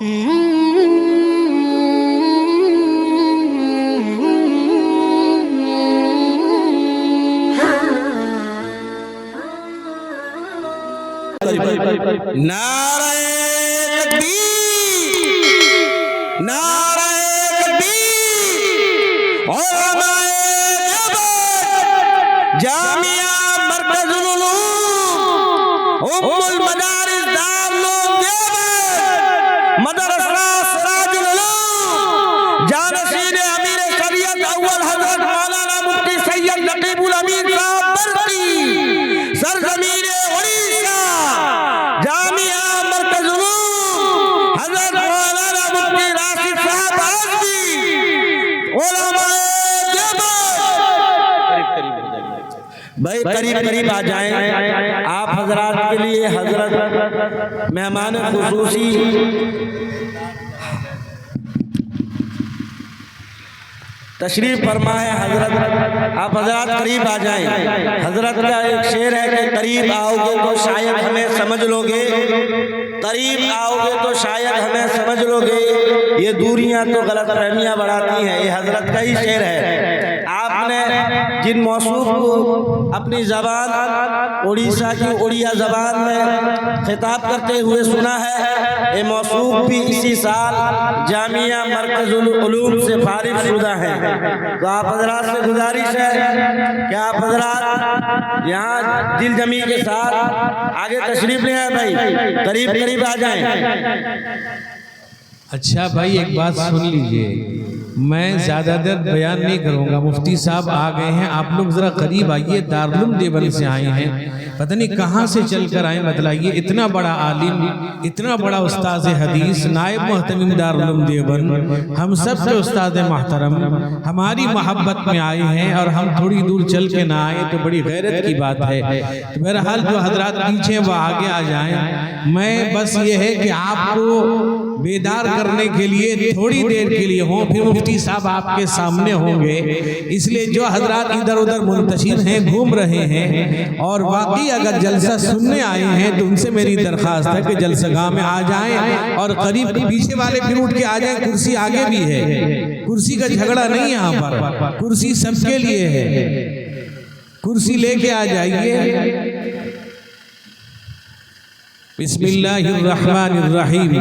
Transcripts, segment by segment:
نعرہ تکبیر، نعرہ تکبیر، علماء دیوبند، جامعہ مرکز العلوم، ام المدارس دارالعلوم دیوبند، مدرسہ سراج العلوم، جانشین امیر شریعت اول حضرت مولانا مفتی سید نقیب الامین صاحب برقی، سرزمین اڑیسہ، جامعہ مرکز علوم، حضرت مولانا مفتی راشد صاحب آزمی، علماء دیوبند، بھائی قریب آ جائیں۔ آپ حضرات کے لیے حضرت مہمان خصوصی تشریف فرما ہے۔ حضرت آپ حضرات قریب آ جائیں۔ حضرت کا ایک شعر ہے کہ قریب آؤ گے تو شاید ہمیں سمجھ لو گے، قریب آؤ گے تو شاید ہمیں سمجھ لو گے، یہ دوریاں تو غلط فہمیاں بڑھاتی ہیں۔ یہ حضرت کا ہی شعر ہے۔ آپ نے جن موصوف کو اپنی زبان اڑیسہ کی اڑیا زبان میں خطاب کرتے ہوئے سنا ہے، یہ موصوف بھی اسی سال جامعہ مرکز العلوم سے فارغ شدہ ہیں۔ تو آپ حضرات سے گزارش ہے کہ آپ حضرات یہاں دل جمی کے ساتھ آگے تشریف لے آئے، بھائی قریب آ جائیں۔ اچھا بھائی ایک بات سن لیجئے، میں زیادہ دیر بیان نہیں کروں گا، مفتی صاحب آ گئے ہیں، آپ لوگ ذرا قریب آئیے، دارالعلوم دیوبند سے آئے ہیں، پتہ نہیں کہاں سے چل کر آئیں، بتلائیے، اتنا بڑا عالم، اتنا بڑا استاذ حدیث، نائب محتمم دارالعلوم دیوبند، ہم سب کے استاد محترم ہماری محبت میں آئے ہیں اور ہم تھوڑی دور چل کے نہ آئے تو بڑی غیرت کی بات ہے۔ تو بہرحال جو حضرات پیچھے وہ آگے آ جائیں، میں بس یہ ہے کہ آپ کو بیدار کرنے کے لیے تھوڑی دیر کے لیے ہوں، پھر مفتی صاحب آپ کے سامنے ہوں گے، اس لیے جو حضرات ادھر ادھر منتشر ہیں، گھوم رہے ہیں اور واقعی اگر جلسہ سننے آئے ہیں تو ان سے میری درخواست ہے کہ جلسہ گاہ میں آ جائیں اور قریب پیچھے والے پھر اٹھ کے آ جائیں، کرسی آگے بھی ہے، کرسی کا جھگڑا نہیں یہاں پر، کرسی سب کے لیے ہے، کرسی لے کے آ جائیے۔ بسم اللہ الرحمن الرحیم،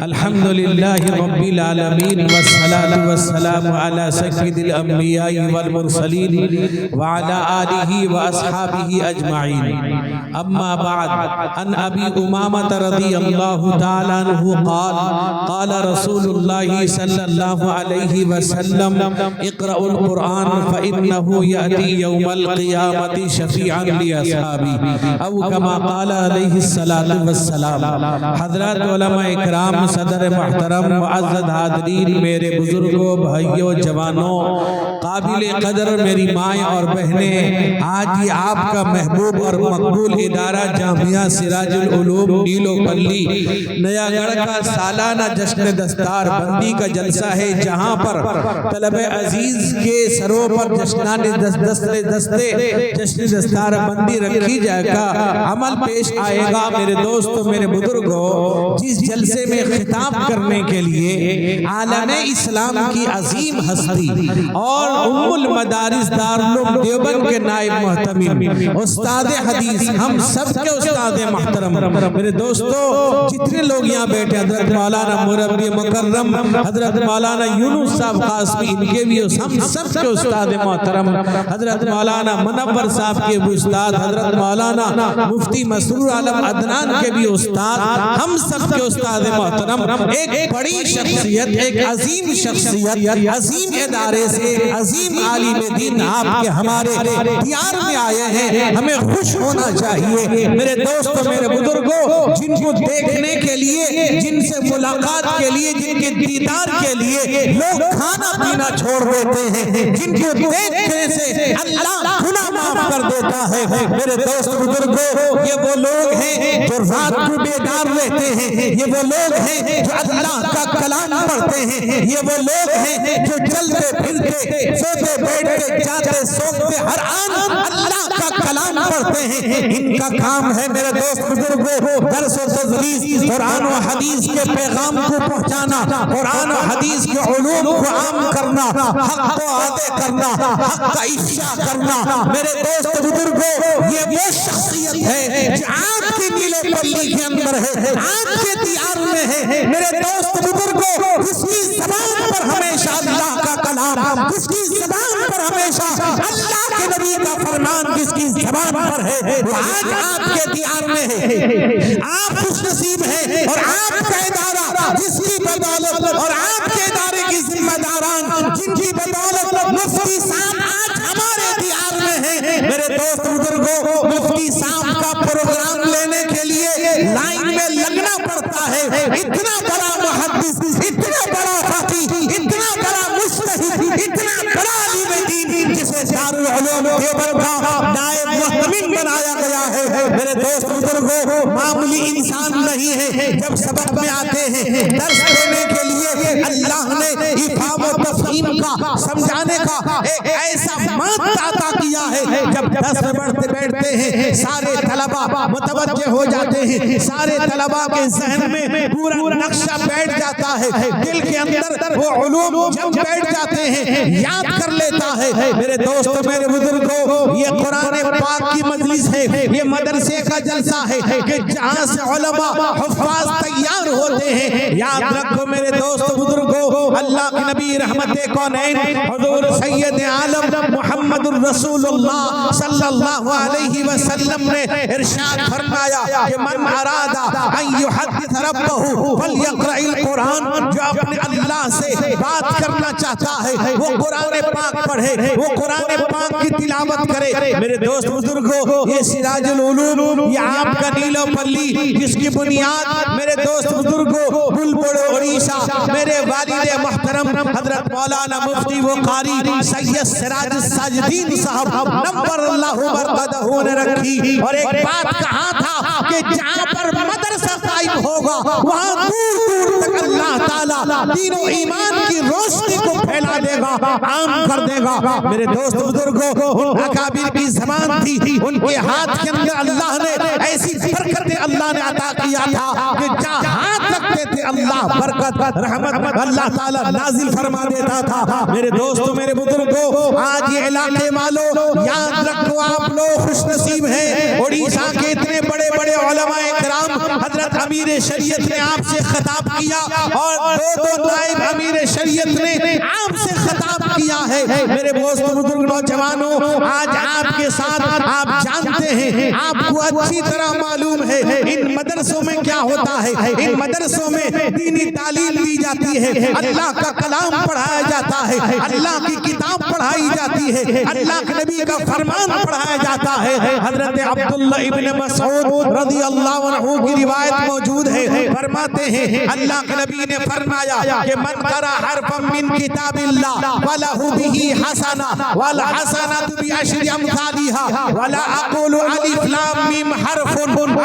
الحمدللہ رب العالمین، والصلاة والسلام علی سید الانبیاء والمرسلین وعلی آلہ واصحابہ اجمعین، اما بعد، ان ابی امامۃ رضی اللہ تعالی عنہ قال قال رسول اللہ صلی اللہ علیہ وسلم اقرأوا القرآن فإنه یأتی یوم القیامة شفیعا لاصحابہ، او کما قال علیہ الصلاۃ والسلام۔ حضرات علماء اکرام، صدر محترم، معزز حاضرین، میرے بزرگوں، بھائیوں، جوانوں، قابل قدر میری مائیں اور بہنیں، آج یہ آپ کا محبوب اور مقبول ادارہ جامعہ سراج العلوم نیلو پلی نیا گڑھ کا سالانہ جشن دستار بندی کا جلسہ ہے، جہاں پر طلب عزیز کے سروں پر جشن دستار بندی رکھی جائے گا، عمل پیش آئے گا۔ میرے دوست، میرے بزرگوں، جس جلسے میں خطاب کرنے کے لیے عالم اسلام کی عظیم ہستی اور ام المدارس دارالعلوم دیوبند کے نائب محتمم، استاد حدیث، ہم سب کے استاد محترم، میرے دوستو جتنے لوگ یہاں بیٹھے، حضرت مولانا مربی مکرم حضرت مولانا یونس صاحب قاسمی، ان کے بھی ہم سب کے استاد محترم، حضرت مولانا منور صاحب کے بھی استاد، حضرت مولانا مفتی مسرور عالم عدنان کے بھی استاد، ہم سب کے استاد محترم، ایک بڑی شخصیت، ایک عظیم شخصیت، عظیم ادارے سے عظیم عالم دین آپ کے ہمارے دیار میں آئے ہیں، ہمیں خوش ہونا چاہیے۔ میرے دوستوں، میرے بزرگوں، جن کو دیکھنے کے لیے، جن سے ملاقات کے لیے، جن کے دیدار کے لیے لوگ کھانا پینا چھوڑ دیتے ہیں، جن کو دیکھنے سے اللہ گناہ معاف کر دیتا ہے، میرے دوست بزرگوں، یہ وہ لوگ ہیں جو رات کو بیدار رہتے ہیں، یہ وہ لوگ ہیں جو اللہ کا کلام پڑھتے ہیں، یہ وہ لوگ ہیں جو چلتے پھرتے، سوتے بیٹھتے، جاتے سوتے، ہر آن اللہ کا کلام پڑھتے ہیں، ان کا کام ہے میرے دوست بزرگوں درس و تدریس، قرآن و حدیث کے پیغام کو پہنچانا، قرآن و حدیث کے علوم کو عام کرنا، حق کو عادے کرنا، حق کا افشا کرنا۔ میرے دوست بزرگوں یہ وہ شخصیت ہے جو آپ کی نیلے پلی کے اندر ہے، آپ کے دیار میں ہے۔ میرے دوست بزرگوں جس کی زبان پر ہمیشہ اللہ کا کلام، جس کی زبان پر ہمیشہ اللہ کے نبی کا فرمان جس کی زبان پر ہے، وہ آج آپ کے دیار میں ہے۔ آپ خوش نصیب ہیں اور آپ کا ادارہ جس کی بدولت اور آپ کے ادارے کی ذمہ داران جن کی بدولت مفتی صاحب آج ہمارے دیار میں ہیں۔ میرے دوست بزرگوں مفتی صاحب کا پروگرام لینے کے لیے لائن میں لگنا پڑتا ہے۔ اتنا بڑا محدث، اتنا بڑا فقیہ، اتنا بڑا مجتہد، اتنا بڑا عالم دین جسے دارالعلوم دیوبند کا نائب محتمم بنایا گیا ہے۔ میرے دوست بزرگوں معمولی انسان نہیں ہے۔ جب سبق میں آتے ہیں درس دینے کے لیے اللہ نے افہام و تفہیم کا سمجھانے کا ایک ایسا مادہ عطا کیا ہے۔ جب درس میں بیٹھتے ہیں سارے طلباء متوجہ ہو جاتے ہیں، سارے طلباء کے ذہن میں پورا نقشہ بیٹھ جاتا ہے، دل کے اندر وہ علوم جب بیٹھ جاتے ہیں، یاد کر لیتا ہے۔ میرے دوست میرے بزرگوں یہ قرآن پاک کی مجلس ہے، یہ مدرسے کا جلسہ ہے کہ جہاں سے علماء حفاظ تیار ہوتے ہیں۔ یاد رکھو میرے دوست بزرگوں اللہ کے نبی رحمت کونین حضور سید عالم محمد الرسول اللہ صلی اللہ علیہ وسلم نے ارشاد فرمایا کہ من اراد ان یحدث ربہ فلیقرأ القرآن، جو اپنے اللہ سے بات کرنا چاہتا ہے وہ قرآن پاک پڑھے، وہ قرآن پاک کی تلاوت کرے۔ میرے دوست بزرگوں یہ سراج العلوم یہ آپ کا نیل و پلی جس کی بنیاد میرے دوست بزرگوں بلبل اڑیسہ میرے والد محترم حضرت مولانا مفتی و قاری سید سراج الساجدین صاحب نور اللہ مرقدہ نے رکھی، اور ایک بات کہا تھا کہ جہاں پر مدرسہ قائم ہوگا وہاں دور دور تک اللہ تعالیٰ دین و ایمان کی روشنی کو پھیلا دے گا، عام کر دے گا۔ میرے دوست بزرگوں ان اکابر کی زبان تھی، ان کے ہاتھ کے اندر اللہ نے ایسی برکت اللہ نے عطا کیا تھا کہ جہاں ہاتھ رکھتے تھے اللہ برکت رحمت اللہ تعالیٰ نازل فرما دیتا تھا۔ میرے دوستوں میرے بزرگوں آج یہ علاقے والوں یاد رکھو آپ لوگ خوش نصیب ہیں، اڑیسہ کے اتنے بڑے بڑے علماء کرام حضرت امیر شریعت نے آپ سے خطاب کیا اور دو نائب امیر شریعت نے آپ سے خطاب کیا ہے۔ میرے دوست بزرگ نوجوانوں آج آپ کے ساتھ آپ جانتے ہیں، آپ کو اچھی طرح معلوم ہے ان مدرسوں میں کیا ہوتا ہے۔ ان مدرسوں میں دینی تعلیم دی جاتی ہے، اللہ کا کلام پڑھایا جاتا ہے، اللہ کی کتاب پڑھائی جاتی ہے، اللہ کے نبی کا فرمان پڑھایا جاتا ہے۔ حضرت عبداللہ ابن مسعود رضی اللہ عنہ کی روایت موجود ہے، فرماتے ہیں اللہ کے نبی نے فرمایا کہ من قرأ حرفا من کتاب اللہ فلہ بہ حسنہ والحسنۃ بعشر امثالها ولا اقول الف لام میم حرف،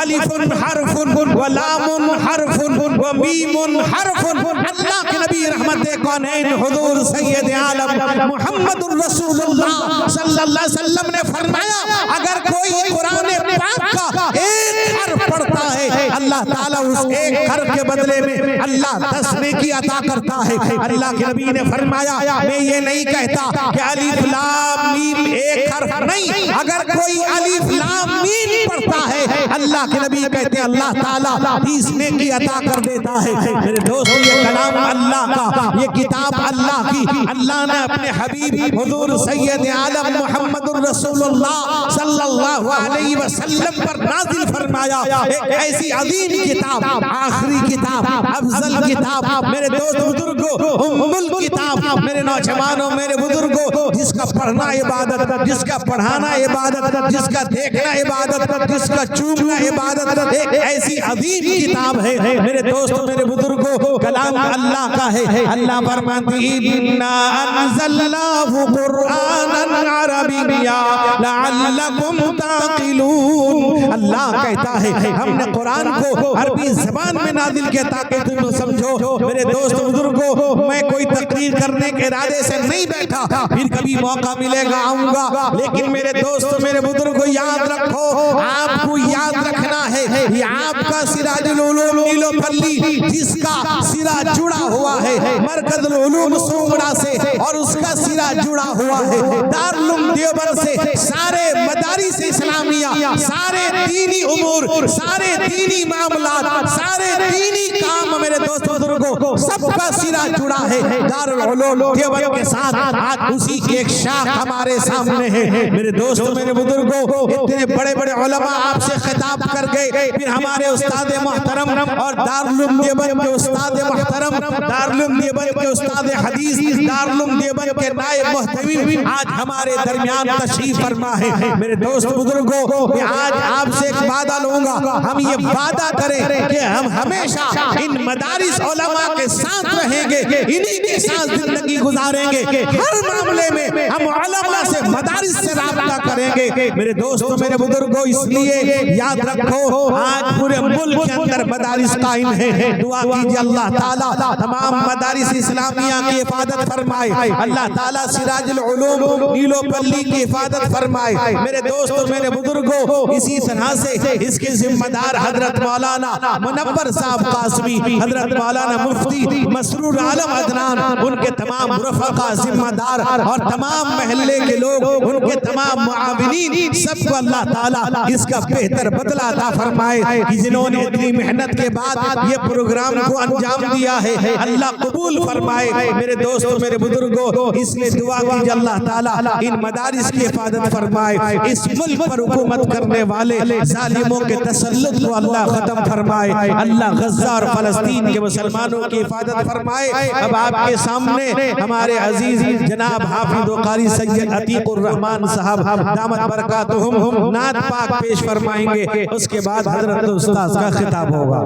الف حرف ولام حرف ومیم حرف۔ اللہ کے نبی رحمت کونین حضور سید عالم محمد الرسول اللہ صلی اللہ علیہ وسلم نے فرمایا اگر کوئی قرآن پاک کا ایک حرف پڑھتا ہے اللہ تعالیٰ اس ایک حرف کے بدلے میں اللہ 10 نیکی عطا کرتا ہے۔ اللہ کے نبی نے فرمایا میں یہ نہیں کہتا کہ الف لام میم ایک حرف نہیں، اگر کوئی الف لام میم پڑھتا ہے اللہ کے نبی کہتے ہیں اللہ تعالیٰ 30 نیکی عطا کر دیتا ہے۔ میرے دوستو یہ کلام اللہ کا، یہ کتاب اللہ کی، اللہ نے اپنے حبیب حضور سید عالم محمد الرسول اللہ صلی اللہ علیہ وسلم پر نازل فرمایا۔ ایک ایسی عظیم کتاب، آخری کتاب، افضل کتاب، میرے دوست بزرگوں ام الکتاب، میرے نوجوانوں میرے بزرگوں جس کا پڑھنا عبادت، جس کا پڑھانا عبادت، جس کا دیکھنا عبادت، جس کا چومنا عبادت، ایک ایسی عظیم کتاب ہے۔ میرے دوست میرے بزرگوں کلام اللہ کا ہے۔ اللہ فرماتے ہیں اِنَّا أَنزَلْنَاهُ قُرْآنًا عَرَبِيًّا لَعَلَّكُمْ تَعْقِلُونَ۔ اللہ کہتا ہے ہم نے قرآن کو عربی زبان میں نازل کیا تاکہ تم سمجھو۔ میرے دوست بزرگوں میں کوئی تقریر کرنے کے ارادے سے نہیں بیٹھا، پھر کبھی موقع ملے گا آؤں گا، لیکن میرے دوست میرے بزرگوں یاد رکھو، آپ کو یاد رکھنا ہے یہ آپ کا سراج العلوم نیلو پلی جس کا سرا جڑا ہوا ہے مرکز العلوم سونگڑا سے، اور اس کا سرا جڑا ہوا ہے دارالعلوم دیوبند سے، سارے مدارس اسلامیہ، سارے دینی امور، سارے دینی معاملات، سارے دینی کام میرے دوست بزرگوں سب کا سرا جڑا ہے دارالعلوم دیوبند کے ساتھ۔ آج اسی کی ایک شاخ ہمارے سامنے ہے میرے دوست میرے بزرگوں، اتنے بڑے بڑے علماء آپ سے خطاب کر گئے، پھر ہمارے استاد محترم اور دارالعلوم دیوبند کے استاد محترم، دارالعلوم دیوبند کے استاد حدیث، دارالعلوم دیوبند کے نائب محتوی آج ہمارے درمیان تشریف فرما ہے۔ میرے دوست بزرگوں میں آج آپ سے ایک وعدہ لوں گا، ہم یہ وعدہ کریں کہ ہم ہمیشہ ان مدارس علماء کے ساتھ رہیں گے، انہی کے ساتھ زندگی گزاریں گے، ہر معاملے میں ہم علماء سے مدارس سے رابطہ کریں گے۔ میرے دوستوں میرے بزرگوں اس لیے یاد رکھو آج پورے ملک کے اندر مدارس قائم ہیں، دعا کیجئے اللہ تعالیٰ تمام مدارس اسلامیہ کی حفاظت فرمائے، اللہ تعالیٰ سراج العلوم نیلو پلی کی حفاظت فرمائے۔ میرے دوستوں میرے بزرگوں اسی طرح سے اس کے ذمہ دار حضرت مولانا منور صاحب قاسمی، حضرت مولانا مفتی مسرور عالم عدنان، ان کے تمام رفقا ذمہ دار اور تمام محلے کے لوگ، ان کے تمام معاونین، سب کو اللہ تعالیٰ اس کا بہتر بدلہ عطا فرمائے کہ جنہوں نے اتنی محنت کے بعد یہ پروگرام کو انجام دیا ہے، اللہ قبول فرمائے۔ میرے دوستوں میرے بزرگوں اس لیے دعا کیجئے اللہ تعالیٰ ان مدارس کی حفاظت فرمائے، اس ملک پر حکومت کرنے والے ظالموں کے تسلط کو اللہ ختم فرمائے، اللہ غزہ اور فلسطین کے مسلمانوں کی حفاظت فرمائے۔ اب آپ کے سامنے ہمارے عزیز جناب حافظ و قاری سید عتیق الرحمن صاحب دامت برکاتہم نعت پاک پیش فرمائیں گے، اس کے بعد حضرت استاذ کا خطاب ہوگا۔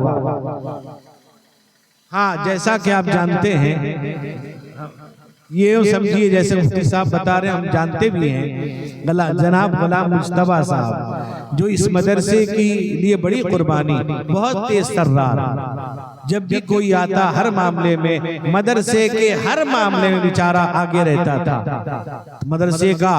ہاں جیسا کہ آپ جانتے ہیں، یہ سمجھیے جیسے مفتی صاحب بتا رہے ہیں، ہم جانتے بھی ہیں جناب غلام مجتبیٰ صاحب جو اس مدرسے کی لیے بڑی قربانی، بہت تیز ترار، جب بھی کوئی آتا ہر معاملے میں مدرسے کے ہر معاملے میں بیچارہ آگے رہتا تھا۔ مدرسے کا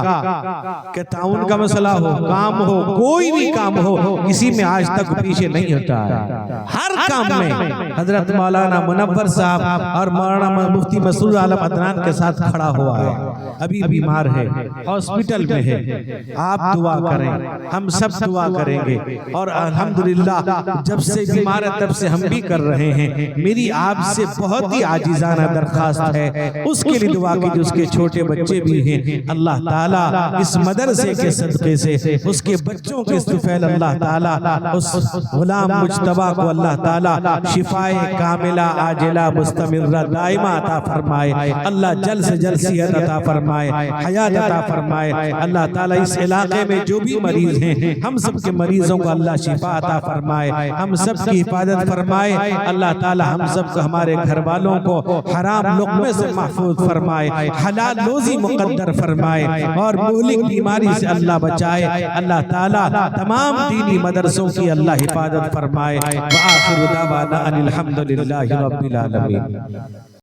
کہ تعاون کا مسئلہ ہو، کام ہو، کوئی بھی کام ہو، کسی میں آج تک پیچھے نہیں ہوتا ہے، ہر کام میں حضرت مولانا منور صاحب اور مولانا مفتی مسرور عالم عدنان کے ساتھ کھڑا ہوا ہے، ابھی بیمار ہے، ہاسپٹل میں ہے، آپ دعا کریں، ہم سب دعا کریں گے، اور الحمدللہ جب سے بیمار ہے تب سے ہم بھی کر رہے ہیں۔ میری آپ سے بہت ہی عاجزانہ درخواست ہے اس کے لیے دعا کیجئے، اس کے چھوٹے بچے بھی ہیں، اللہ تعالیٰ اس مدرسے کے صدقے سے اس کے بچوں کے استفیل اللہ تعالیٰ اس غلام مجتبیٰ کو اللہ تعالیٰ شفائے کاملہ عاجلہ مستمرہ دائمہ عطا فرمائے، اللہ جلد سے جلد صحت عطا فرمائے، حیات عطا فرمائے۔ اللہ تعالیٰ اس علاقے میں جو بھی مریض ہیں ہم سب کے مریضوں کو اللہ شفا عطا فرمائے، ہم سب کی حفاظت فرمائے، اللہ تعالیٰ ہم سب کو ہمارے گھر والوں کو حرام لقمے سے محفوظ فرمائے، حلال روزی مقدر فرمائے، اور مہلک بیماری سے اللہ بچائے۔ اللہ تعالیٰ تمام دینی مدرسوں کی اللہ حفاظت فرمائے۔ وآخر دعوانا ان الحمدللہ رب العالمین۔